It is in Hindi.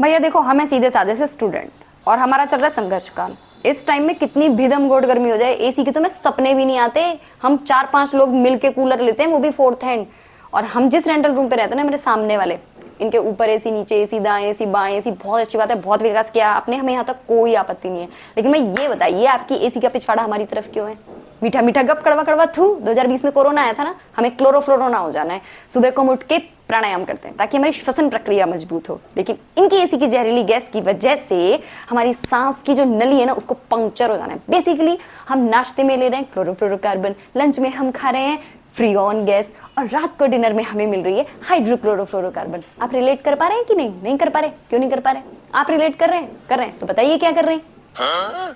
भैया देखो, हमें सीधे साधे से स्टूडेंट और हमारा चल रहा है संघर्ष काल। इस टाइम में कितनी भी दमघोट गर्मी हो जाए, एसी की तो मैं सपने भी नहीं आते। हम 4-5 लोग मिलके कूलर लेते हैं, वो भी फोर्थ हैंड। और हम जिस रेंटल रूम पे रहते हैं ना, मेरे सामने वाले, इनके ऊपर एसी, नीचे एसी, दाएं एसी, बाएं एसी। बहुत अच्छी बात है, बहुत विकास किया आपने, हमें यहाँ तक कोई आपत्ति नहीं है। लेकिन मैं ये बताइए, आपकी एसी का पिछवाड़ा हमारी तरफ क्यों है? मीठा मीठा गप, कड़वा कड़वा थू। 2020 में कोरोना आया था ना, हमें क्लोरोफ्लोरोना हो जाना है। सुबह को उठ के प्राणायाम करते हैं ताकि हमारी श्वसन प्रक्रिया मजबूत हो। लेकिन इनकी एसी की जहरीली गैस की वजह से हमारी सांस की जो नली है ना, उसको पंक्चर हो जाना है। बेसिकली हम नाश्ते में ले रहे हैं क्लोरोफ्लोरोकार्बन, लंच में हम खा रहे हैं फ्रीऑन गैस, और रात को डिनर में हमें मिल रही है हाइड्रोक्लोरोफ्लोरोकार्बन। आप रिलेट कर पा रहे हैं कि नहीं? नहीं कर पा रहे? क्यों नहीं कर पा रहे? आप रिलेट कर रहे हैं? कर रहे हैं तो बताइए क्या कर रहे हैं?